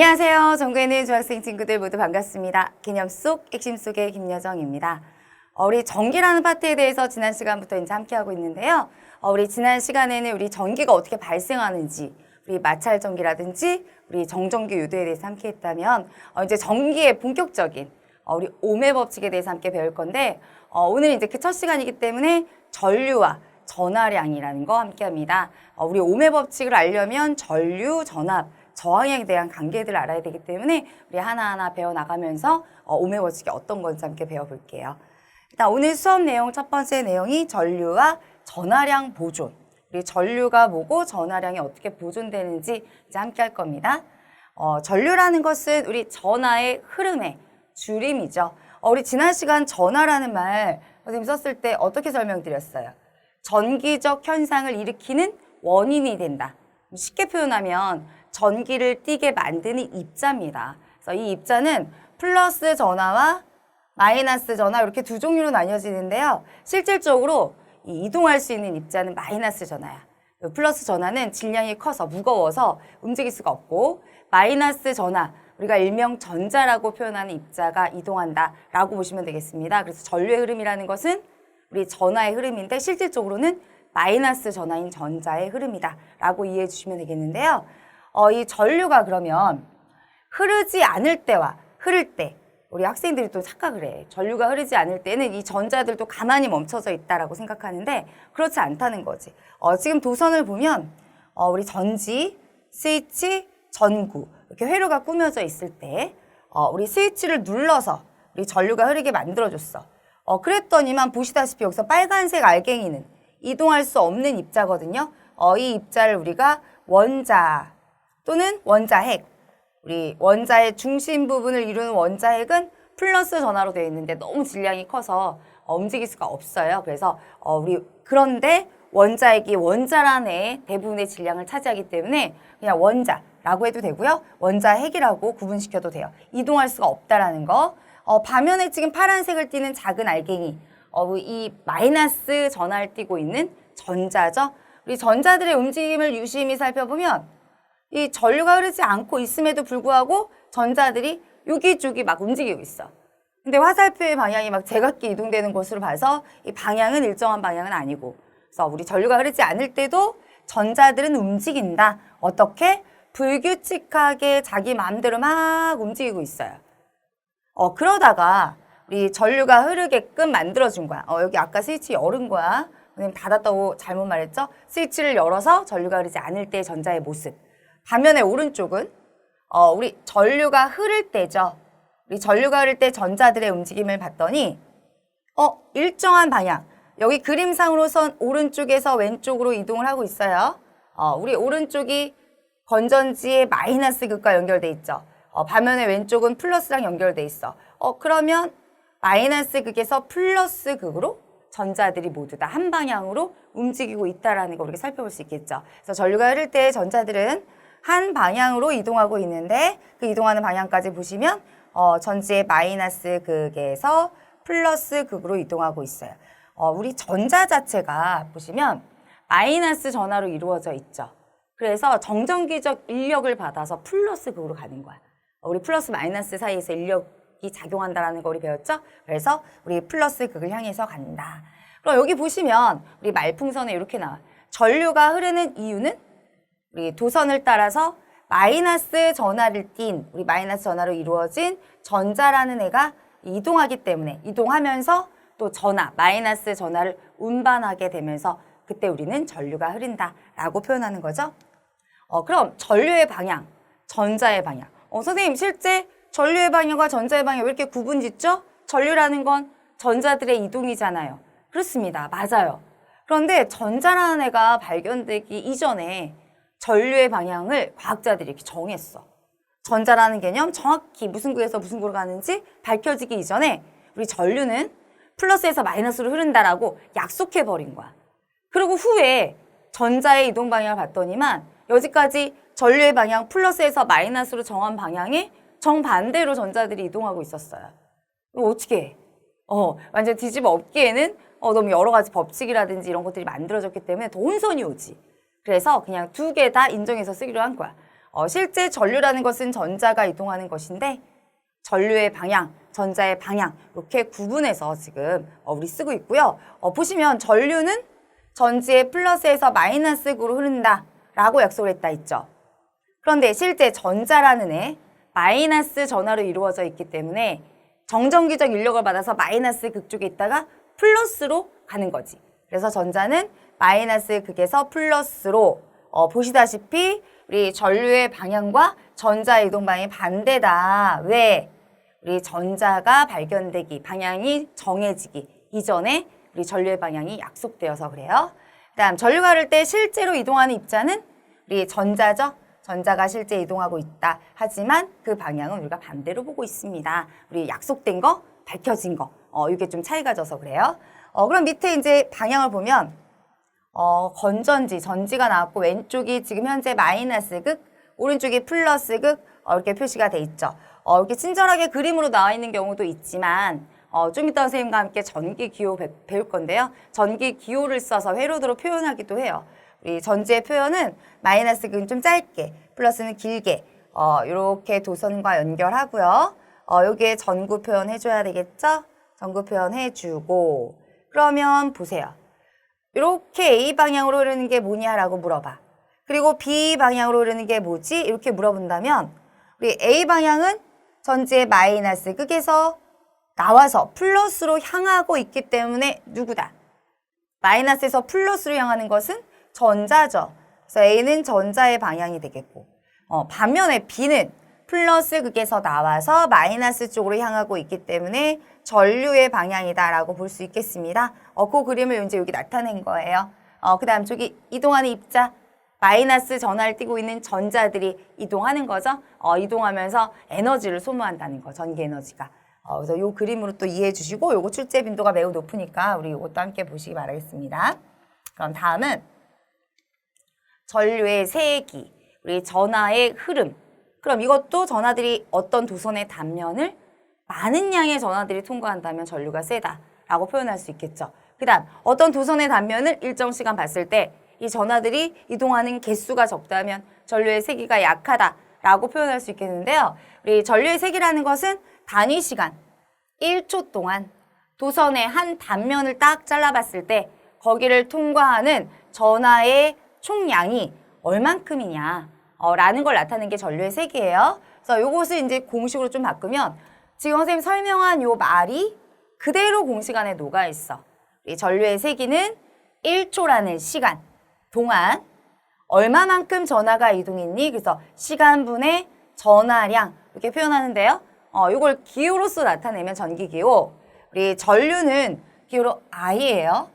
안녕하세요. 전국에 있는 중학생 친구들 모두 반갑습니다. 개념 속 핵심 속의 김여정입니다. 우리 전기라는 파트에 대해서 지난 시간부터 이제 함께하고 있는데요. 우리 지난 시간에는 우리 전기가 어떻게 발생하는지, 우리 마찰 전기라든지 우리 정전기 유도에 대해서 함께했다면 이제 전기의 본격적인 우리 ohm의 법칙에 대해서 함께 배울 건데 오늘 이제 그 첫 시간이기 때문에 전류와 전하량이라는 거 함께합니다. 우리 ohm의 법칙을 알려면 전류, 전압, 저항에 대한 관계들을 알아야 되기 때문에 우리 하나하나 배워나가면서 ohm의 법칙이 어떤 건지 함께 배워볼게요. 일단 오늘 수업 내용 첫 번째 내용이 전류와 전하량 보존. 우리 전류가 뭐고 전하량이 어떻게 보존되는지 이제 함께 할 겁니다. 전류라는 것은 우리 전하의 흐름의 줄임이죠. 우리 지난 시간 전하라는 말 선생님 썼을 때 어떻게 설명드렸어요? 전기적 현상을 일으키는 원인이 된다. 쉽게 표현하면 전기를 띠게 만드는 입자입니다. 그래서 이 입자는 플러스 전하와 마이너스 전하 이렇게 두 종류로 나뉘어지는데요. 실질적으로 이동할 수 있는 입자는 마이너스 전하야. 플러스 전하는 질량이 커서 무거워서 움직일 수가 없고 마이너스 전하, 우리가 일명 전자라고 표현하는 입자가 이동한다라고 보시면 되겠습니다. 그래서 전류의 흐름이라는 것은 우리 전하의 흐름인데 실질적으로는 마이너스 전하인 전자의 흐름이다라고 이해해 주시면 되겠는데요. 이 전류가 그러면 흐르지 않을 때와 흐를 때 우리 학생들이 또 착각을 해. 전류가 흐르지 않을 때는 이 전자들도 가만히 멈춰져 있다라고 생각하는데 그렇지 않다는 거지. 지금 도선을 보면 우리 전지, 스위치, 전구 이렇게 회로가 꾸며져 있을 때 우리 스위치를 눌러서 우리 전류가 흐르게 만들어줬어. 그랬더니만 보시다시피 여기서 빨간색 알갱이는 이동할 수 없는 입자거든요. 이 입자를 우리가 원자 또는 원자핵, 우리 원자의 중심 부분을 이루는 원자핵은 플러스 전하로 되어 있는데 너무 질량이 커서 움직일 수가 없어요. 그래서 그런데 원자핵이 원자란의 대부분의 질량을 차지하기 때문에 그냥 원자라고 해도 되고요. 원자핵이라고 구분시켜도 돼요. 이동할 수가 없다라는 거. 반면에 지금 파란색을 띠는 작은 알갱이, 이 마이너스 전하를 띠고 있는 전자죠. 우리 전자들의 움직임을 유심히 살펴보면 이 전류가 흐르지 않고 있음에도 불구하고 전자들이 여기저기 막 움직이고 있어. 근데 화살표의 방향이 막 제각기 이동되는 것으로 봐서 이 방향은 일정한 방향은 아니고 그래서 우리 전류가 흐르지 않을 때도 전자들은 움직인다. 어떻게? 불규칙하게 자기 마음대로 막 움직이고 있어요. 그러다가 우리 전류가 흐르게끔 만들어준 거야. 여기 아까 스위치 열은 거야. 선생님 닫았다고 잘못 말했죠? 스위치를 열어서 전류가 흐르지 않을 때의 전자의 모습. 반면에 오른쪽은 우리 전류가 흐를 때죠. 우리 전류가 흐를 때 전자들의 움직임을 봤더니 일정한 방향. 여기 그림상으로선 오른쪽에서 왼쪽으로 이동을 하고 있어요. 우리 오른쪽이 건전지의 마이너스 극과 연결돼 있죠. 반면에 왼쪽은 플러스랑 연결돼 있어. 그러면 마이너스 극에서 플러스 극으로 전자들이 모두 다 한 방향으로 움직이고 있다는 거 우리가 살펴볼 수 있겠죠. 그래서 전류가 흐를 때 전자들은 한 방향으로 이동하고 있는데 그 이동하는 방향까지 보시면 전지의 마이너스 극에서 플러스 극으로 이동하고 있어요. 우리 전자 자체가 보시면 마이너스 전하로 이루어져 있죠. 그래서 정전기적 인력을 받아서 플러스 극으로 가는 거야. 우리 플러스 마이너스 사이에서 인력이 작용한다는 거 우리 배웠죠? 그래서 우리 플러스 극을 향해서 간다. 그럼 여기 보시면 우리 말풍선에 이렇게 나와. 전류가 흐르는 이유는 우리 도선을 따라서 마이너스 전하를 띤 우리 마이너스 전하로 이루어진 전자라는 애가 이동하기 때문에 이동하면서 또 전하, 마이너스 전하를 운반하게 되면서 그때 우리는 전류가 흐른다라고 표현하는 거죠. 그럼 전류의 방향, 전자의 방향. 선생님 실제 전류의 방향과 전자의 방향 왜 이렇게 구분 짓죠? 전류라는 건 전자들의 이동이잖아요. 그렇습니다. 맞아요. 그런데 전자라는 애가 발견되기 이전에 전류의 방향을 과학자들이 이렇게 정했어. 전자라는 개념 정확히 무슨 구에서 무슨 구로 가는지 밝혀지기 이전에 우리 전류는 플러스에서 마이너스로 흐른다라고 약속해버린 거야. 그리고 후에 전자의 이동 방향을 봤더니만 여기까지 전류의 방향 플러스에서 마이너스로 정한 방향에 정반대로 전자들이 이동하고 있었어요. 이거 어떻게 해? 완전 뒤집어 엎기에는 너무 여러 가지 법칙이라든지 이런 것들이 만들어졌기 때문에 더 혼선이 오지. 그래서 그냥 두 개 다 인정해서 쓰기로 한 거야. 실제 전류라는 것은 전자가 이동하는 것인데 전류의 방향, 전자의 방향 이렇게 구분해서 지금 우리 쓰고 있고요. 보시면 전류는 전지의 플러스에서 마이너스로 흐른다 라고 약속을 했다 했죠. 그런데 실제 전자라는 애 마이너스 전하로 이루어져 있기 때문에 정전기적 인력을 받아서 마이너스 극 쪽에 있다가 플러스로 가는 거지. 그래서 전자는 마이너스 극에서 플러스로 보시다시피 우리 전류의 방향과 전자의 이동 방향이 반대다. 왜? 우리 전자가 발견되기, 방향이 정해지기 이전에 우리 전류의 방향이 약속되어서 그래요. 그다음 전류가 흐를 때 실제로 이동하는 입자는 우리 전자죠. 전자가 실제 이동하고 있다. 하지만 그 방향은 우리가 반대로 보고 있습니다. 우리 약속된 거, 밝혀진 거. 이게 좀 차이가 져서 그래요. 그럼 밑에 이제 방향을 보면 건전지, 전지가 나왔고 왼쪽이 지금 현재 마이너스 극, 오른쪽이 플러스 극 이렇게 표시가 돼 있죠. 이렇게 친절하게 그림으로 나와 있는 경우도 있지만 좀 이따 선생님과 함께 전기 기호 배울 건데요. 전기 기호를 써서 회로도로 표현하기도 해요. 우리 전지의 표현은 마이너스 극은 좀 짧게, 플러스는 길게 이렇게 도선과 연결하고요. 여기에 전구 표현 해줘야 되겠죠? 전구 표현 해주고 그러면 보세요. 이렇게 A 방향으로 흐르는 게 뭐냐라고 물어봐. 그리고 B 방향으로 흐르는 게 뭐지? 이렇게 물어본다면 우리 A 방향은 전지의 마이너스 극에서 나와서 플러스로 향하고 있기 때문에 누구다? 마이너스에서 플러스로 향하는 것은 전자죠. 그래서 A는 전자의 방향이 되겠고 반면에 B는 플러스 극에서 나와서 마이너스 쪽으로 향하고 있기 때문에 전류의 방향이다라고 볼 수 있겠습니다. 그 그림을 이제 여기 나타낸 거예요. 그 다음 저기 이동하는 입자, 마이너스 전하를 띠고 있는 전자들이 이동하는 거죠. 이동하면서 에너지를 소모한다는 거, 전기 에너지가. 그래서 이 그림으로 또 이해해 주시고 요거 출제 빈도가 매우 높으니까 우리 이것도 함께 보시기 바라겠습니다. 그럼 다음은 전류의 세기, 우리 전하의 흐름. 그럼 이것도 전하들이 어떤 도선의 단면을 많은 양의 전하들이 통과한다면 전류가 세다라고 표현할 수 있겠죠. 그 다음 어떤 도선의 단면을 일정 시간 봤을 때 이 전하들이 이동하는 개수가 적다면 전류의 세기가 약하다라고 표현할 수 있겠는데요. 우리 전류의 세기라는 것은 단위 시간 1초 동안 도선의 한 단면을 딱 잘라봤을 때 거기를 통과하는 전하의 총량이 얼만큼이냐 라는 걸 나타내는 게 전류의 세기예요. 그래서 요것을 이제 공식으로 좀 바꾸면 지금 선생님 설명한 요 말이 그대로 공식 안에 녹아있어. 이 전류의 세기는 1초라는 시간 동안 얼마만큼 전하가 이동했니? 그래서 시간분의 전하량 이렇게 표현하는데요. 이걸 기호로서 나타내면 전기기호. 우리 전류는 기호로 I예요.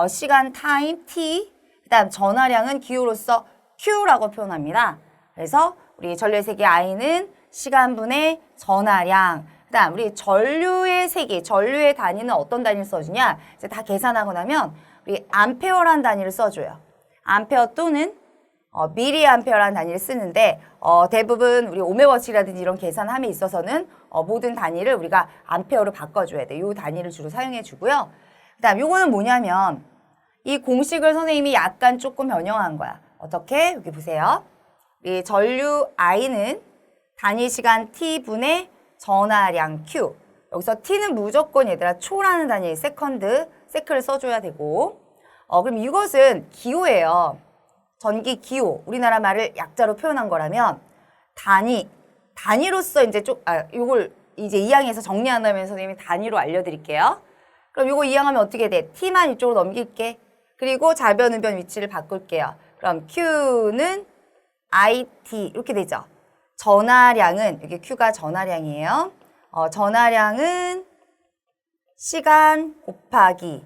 시간 타임 T. 그다음 전하량은 기호로서 Q라고 표현합니다. 그래서 우리 전류의 세기 I는 시간분의 전하량. 그다음 우리 전류의 세기, 전류의 단위는 어떤 단위를 써주냐? 이제 다 계산하고 나면 우리 암페어라는 단위를 써줘요. 암페어 또는 미리암페어라는 단위를 쓰는데 대부분 우리 오메워치라든지 이런 계산함에 있어서는 모든 단위를 우리가 암페어로 바꿔줘야 돼. 이 단위를 주로 사용해 주고요. 그다음 요거는 뭐냐면 이 공식을 선생님이 약간 조금 변형한 거야. 어떻게? 여기 보세요. 이 전류 I는 단위 시간 T분의 전하량 Q. 여기서 T는 무조건 얘들아 초라는 단위 세크를 써줘야 되고 그럼 이것은 기호예요. 전기 기호. 우리나라 말을 약자로 표현한 거라면 단위로서 이제 요걸 이제 2항에서 정리한다면 선생님이 단위로 알려드릴게요. 그럼 요거 2항하면 어떻게 돼? T만 이쪽으로 넘길게. 그리고 좌변, 우변 위치를 바꿀게요. 그럼 Q는 IT 이렇게 되죠. 전하량은 여기 Q가 전하량이에요. 전하량은 시간 곱하기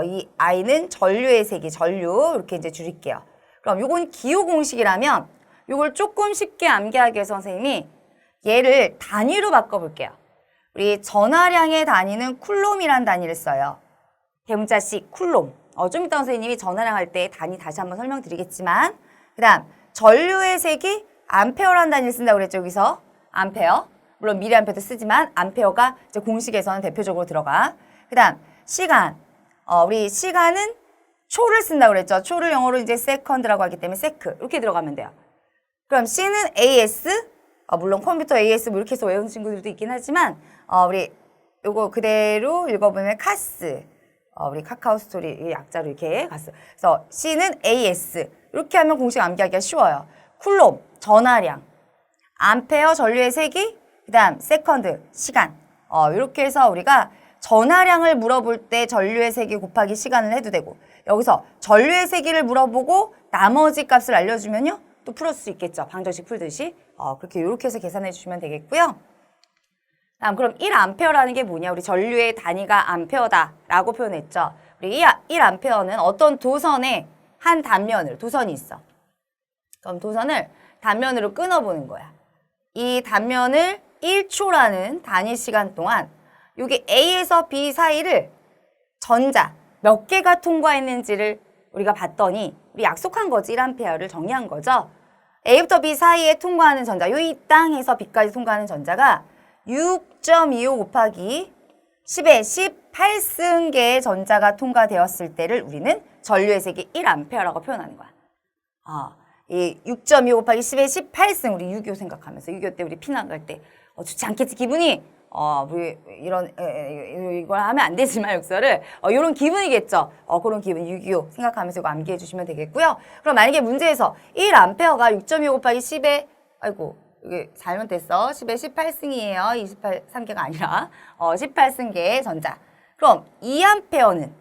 이 I는 전류의 세기, 전류 이렇게 이제 줄일게요. 그럼 요건 기호 공식이라면 요걸 조금 쉽게 암기하기 위해서 선생님이 얘를 단위로 바꿔볼게요. 우리 전하량의 단위는 쿨롬이라는 단위를 써요. 대문자식 쿨롬. 좀 이따 선생님이 전하량 할 때 단위 다시 한번 설명드리겠지만 그 다음 전류의 세기 암페어라는 단위를 쓴다고 그랬죠. 여기서 암페어. 물론 미리암페어도 쓰지만 암페어가 이제 공식에서는 대표적으로 들어가. 그 다음 시간. 우리 시간은 초를 쓴다고 그랬죠. 초를 영어로 이제 세컨드라고 하기 때문에 세크 이렇게 들어가면 돼요. 그럼 C는 AS, 물론 컴퓨터 AS 뭐 이렇게 해서 외우는 친구들도 있긴 하지만 우리 요거 그대로 읽어보면 카스, 우리 카카오 스토리 약자로 이렇게 갔어. 그래서 C는 AS 이렇게 하면 공식 암기하기가 쉬워요. 쿨롬, 전하량, 암페어, 전류의 세기, 그 다음 세컨드, 시간. 이렇게 해서 우리가 전하량을 물어볼 때 전류의 세기 곱하기 시간을 해도 되고, 여기서 전류의 세기를 물어보고 나머지 값을 알려주면요 또 풀을 수 있겠죠. 방정식 풀듯이. 그렇게 이렇게 해서 계산해 주시면 되겠고요. 다음 그럼 1A라는 게 뭐냐? 우리 전류의 단위가 암페어다라고 표현했죠. 우리 1A는 어떤 도선의 한 단면을, 도선이 있어. 그럼 도선을 단면으로 끊어보는 거야. 이 단면을 1초라는 단위 시간 동안 여기 A에서 B 사이를 전자 몇 개가 통과했는지를 우리가 봤더니 우리 약속한 거지. 1A를 정리한 거죠. A부터 B 사이에 통과하는 전자, 이 땅에서 B까지 통과하는 전자가 6.25 곱하기 10의 18승계의 전자가 통과되었을 때를 우리는 전류의 세기 1A라고 표현하는 거야. 이 6.25 곱하기 10의 18승, 우리 6.25 생각하면서 6.25 때 우리 피난 갈 때 좋지 않겠지 기분이? 우리 이걸 하면 안 되지만 역설을 이런 기분이겠죠. 그런 기분 6.25 생각하면서 이거 암기해 주시면 되겠고요. 그럼 만약에 문제에서 1A가 6.25 곱하기 10의 아이고 이게 잘못됐어. 10의 18승이에요. 23개가 아니라 18승계의 전자. 그럼 2A는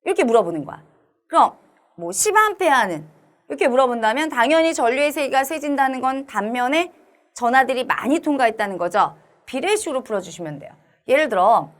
이렇게 물어보는 거야. 그럼 뭐 10A는 이렇게 물어본다면 당연히 전류의 세기가 세진다는 건 단면에 전하들이 많이 통과했다는 거죠. 비례식으로 풀어주시면 돼요. 예를 들어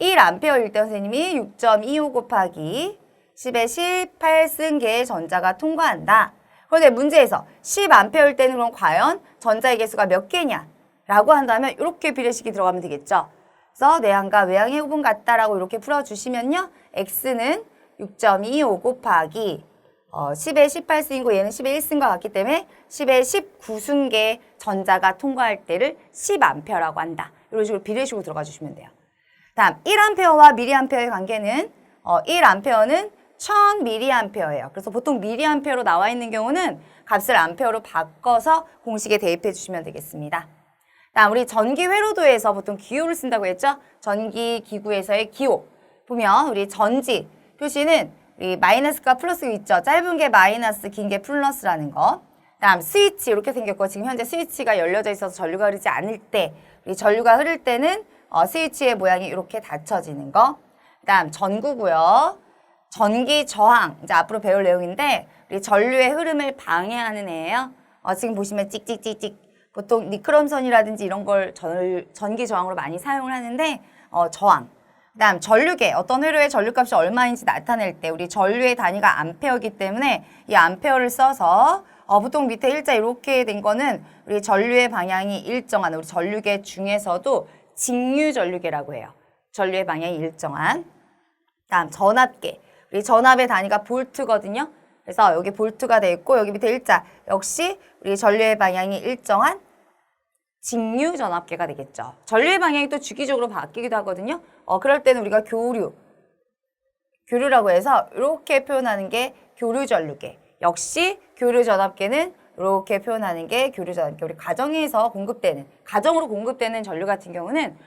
1A일 때 선생님이 6.25 곱하기 10의 18승계의 전자가 통과한다. 그런데 문제에서 10A일 때는 그럼 과연 전자의 개수가 몇 개냐? 라고 한다면 이렇게 비례식이 들어가면 되겠죠. 그래서 내항과 외항의 호분 같다라고 이렇게 풀어주시면요. X는 6.25 곱하기 10의 18승이고 얘는 10의 1승과 같기 때문에 10의 19승계의 전자가 통과할 때를 10A라고 한다. 이런 식으로 비례식으로 들어가 주시면 돼요. 다음 1A와 mA의 관계는 1A는 1000mA예요. 그래서 보통 mA로 나와 있는 경우는 값을 암페어로 바꿔서 공식에 대입해 주시면 되겠습니다. 다음 우리 전기 회로도에서 보통 기호를 쓴다고 했죠? 전기 기구에서의 기호. 보면 우리 전지 표시는 우리 마이너스과 플러스 있죠? 짧은 게 마이너스, 긴 게 플러스라는 거. 다음 스위치 이렇게 생겼고 지금 현재 스위치가 열려져 있어서 전류가 흐르지 않을 때 우리 전류가 흐를 때는 스위치의 모양이 이렇게 닫혀지는 거. 다음 전구고요. 전기 저항, 이제 앞으로 배울 내용인데 우리 전류의 흐름을 방해하는 애예요. 지금 보시면 찍찍찍찍 보통 니크롬선이라든지 이런 걸 전기 저항으로 많이 사용을 하는데 저항. 그다음 전류계, 어떤 회로의 전류값이 얼마인지 나타낼 때 우리 전류의 단위가 암페어이기 때문에 이 암페어를 써서 보통 밑에 일자 이렇게 된 거는 우리 전류의 방향이 일정한 우리 전류계 중에서도 직류 전류계라고 해요. 전류의 방향이 일정한. 다음 전압계. 우리 전압의 단위가 볼트거든요. 그래서 여기 볼트가 돼 있고 여기 밑에 일자 역시 우리 전류의 방향이 일정한 직류 전압계가 되겠죠. 전류의 방향이 또 주기적으로 바뀌기도 하거든요. 그럴 때는 우리가 교류라고 해서 이렇게 표현하는 게 교류 전류계. 역시 교류 전압계는 이렇게 표현하는 게 교류 전압계. 우리 가정에서 가정으로 공급되는 전류 같은 경우는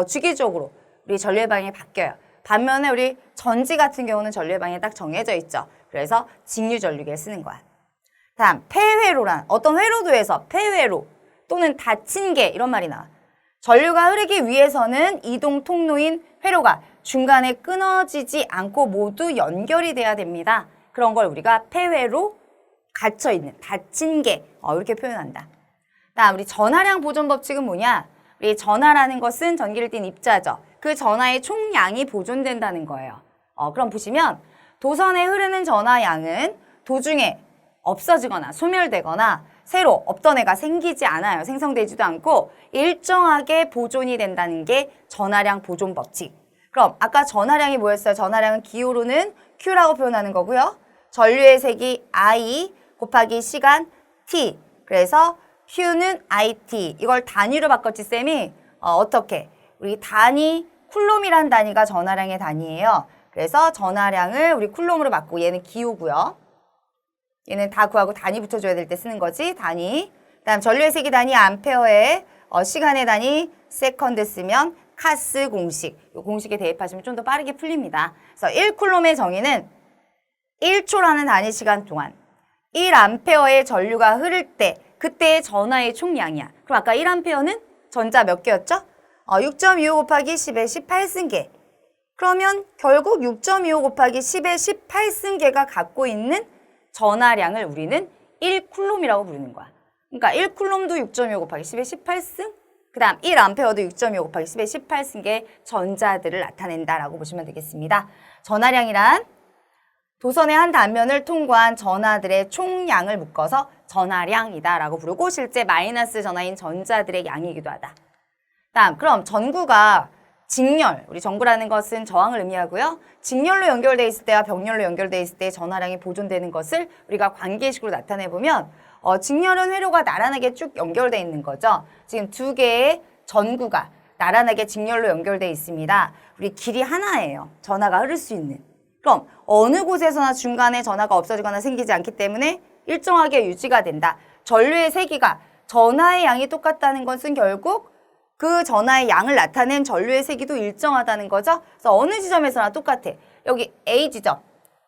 주기적으로 우리 전류의 방향이 바뀌어요. 반면에 우리 전지 같은 경우는 전류의 방향이 딱 정해져 있죠. 그래서 직류 전류계를 쓰는 거야. 다음 폐회로란 어떤 회로도에서 폐회로 또는 닫힌 개 이런 말이 나와. 전류가 흐르기 위해서는 이동 통로인 회로가 중간에 끊어지지 않고 모두 연결이 돼야 됩니다. 그런 걸 우리가 폐회로 갇혀있는, 닫힌 개 이렇게 표현한다. 다음 우리 전하량 보존 법칙은 뭐냐? 우리 전하라는 것은 전기를 띤 입자죠. 그 전하의 총량이 보존된다는 거예요. 그럼 보시면 도선에 흐르는 전하량은 도중에 없어지거나 소멸되거나 새로 없던 애가 생기지 않아요. 생성되지도 않고 일정하게 보존이 된다는 게 전하량 보존 법칙. 그럼 아까 전하량이 뭐였어요? 전하량은 기호로는 Q라고 표현하는 거고요. 전류의 세기 I 곱하기 시간 T. 그래서 Q는 IT. 이걸 단위로 바꿨지 쌤이 어떻게? 우리 단위 쿨롬이란 단위가 전하량의 단위예요. 그래서 전하량을 우리 쿨롬으로 바꾸고 얘는 기호고요. 얘는 다 구하고 단위 붙여줘야 될 때 쓰는 거지. 단위. 그다음 전류의 세기 단위 암페어에 시간의 단위 세컨드 쓰면 카스 공식. 이 공식에 대입하시면 좀 더 빠르게 풀립니다. 그래서 1쿨롬의 정의는 1초라는 단위 시간 동안 1암페어의 전류가 흐를 때 그때의 전하의 총량이야. 그럼 아까 1암페어는 전자 몇 개였죠? 6.25 곱하기 10의 18승계. 그러면 결국 6.25 곱하기 10의 18승계가 갖고 있는 전하량을 우리는 1쿨롬이라고 부르는 거야. 그러니까 1쿨롬도 6.25 곱하기 10의 18승, 그 다음 1암페어도 6.25 곱하기 10의 18승계의 전자들을 나타낸다라고 보시면 되겠습니다. 전하량이란 도선의 한 단면을 통과한 전하들의 총량을 묶어서 전하량이다라고 부르고 실제 마이너스 전하인 전자들의 양이기도 하다. 다음, 그럼 전구가 직렬, 우리 전구라는 것은 저항을 의미하고요. 직렬로 연결되어 있을 때와 병렬로 연결되어 있을 때 전하량이 보존되는 것을 우리가 관계식으로 나타내보면 직렬은 회로가 나란하게 쭉 연결되어 있는 거죠. 지금 두 개의 전구가 나란하게 직렬로 연결되어 있습니다. 우리 길이 하나예요. 전하가 흐를 수 있는. 그럼 어느 곳에서나 중간에 전하가 없어지거나 생기지 않기 때문에 일정하게 유지가 된다. 전류의 세기가 전하의 양이 똑같다는 것은 결국 그 전하의 양을 나타낸 전류의 세기도 일정하다는 거죠. 그래서 어느 지점에서나 똑같아. 여기 A 지점,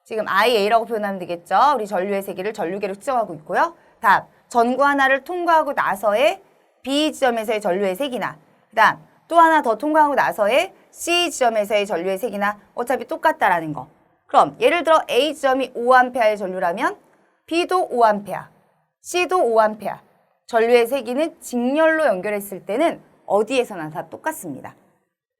지금 IA라고 표현하면 되겠죠. 우리 전류의 세기를 전류계로 측정하고 있고요. 다음, 전구 하나를 통과하고 나서의 B 지점에서의 전류의 세기나 그 다음 또 하나 더 통과하고 나서의 C 지점에서의 전류의 세기나 어차피 똑같다라는 거. 그럼 예를 들어 A 지점이 5A의 전류라면 B도 5A, C도 5A. 전류의 세기는 직렬로 연결했을 때는 어디에서나 다 똑같습니다.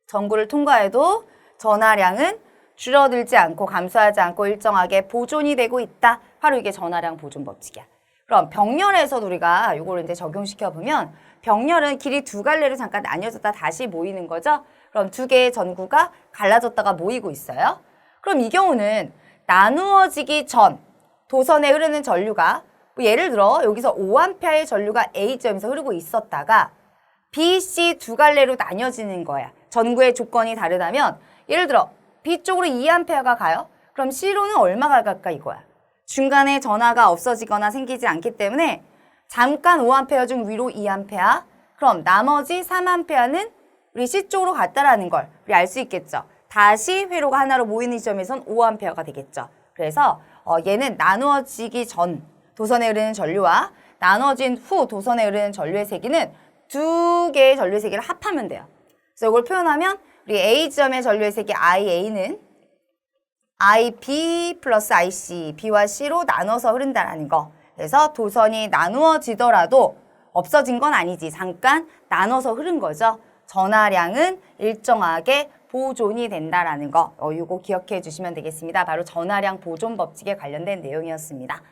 전구를 통과해도 전하량은 줄어들지 않고 감소하지 않고 일정하게 보존이 되고 있다. 바로 이게 전하량 보존 법칙이야. 그럼 병렬에서도 우리가 이걸 이제 적용시켜 보면 병렬은 길이 두 갈래로 잠깐 나뉘어졌다 다시 모이는 거죠. 그럼 두 개의 전구가 갈라졌다가 모이고 있어요. 그럼 이 경우는 나누어지기 전 도선에 흐르는 전류가 예를 들어 여기서 5A의 전류가 A점에서 흐르고 있었다가 B, C 두 갈래로 나뉘어지는 거야. 전구의 조건이 다르다면 예를 들어 B쪽으로 2A가 가요. 그럼 C로는 얼마가 갈까 이거야. 중간에 전하가 없어지거나 생기지 않기 때문에 잠깐 5A 중 위로 2A, 그럼 나머지 3A는 우리 C쪽으로 갔다라는 걸 우리 알 수 있겠죠. 다시 회로가 하나로 모이는 지점에선 5A가 되겠죠. 그래서 얘는 나누어지기 전 도선에 흐르는 전류와 나눠진 후 도선에 흐르는 전류의 세기는 두 개의 전류의 세기를 합하면 돼요. 그래서 이걸 표현하면 우리 A 지점의 전류의 세기 IA는 IB 플러스 IC, B와 C로 나눠서 흐른다는 거. 그래서 도선이 나누어지더라도 없어진 건 아니지. 잠깐 나눠서 흐른 거죠. 전하량은 일정하게 보존이 된다라는 거. 이거 기억해 주시면 되겠습니다. 바로 전하량 보존 법칙에 관련된 내용이었습니다.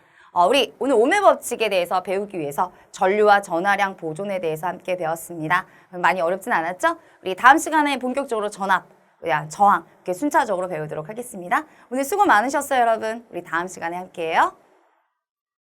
우리 오늘 오매 법칙에 대해서 배우기 위해서 전류와 전하량 보존에 대해서 함께 배웠습니다. 많이 어렵진 않았죠? 우리 다음 시간에 본격적으로 전압, 저항 이렇게 순차적으로 배우도록 하겠습니다. 오늘 수고 많으셨어요, 여러분. 우리 다음 시간에 함께해요.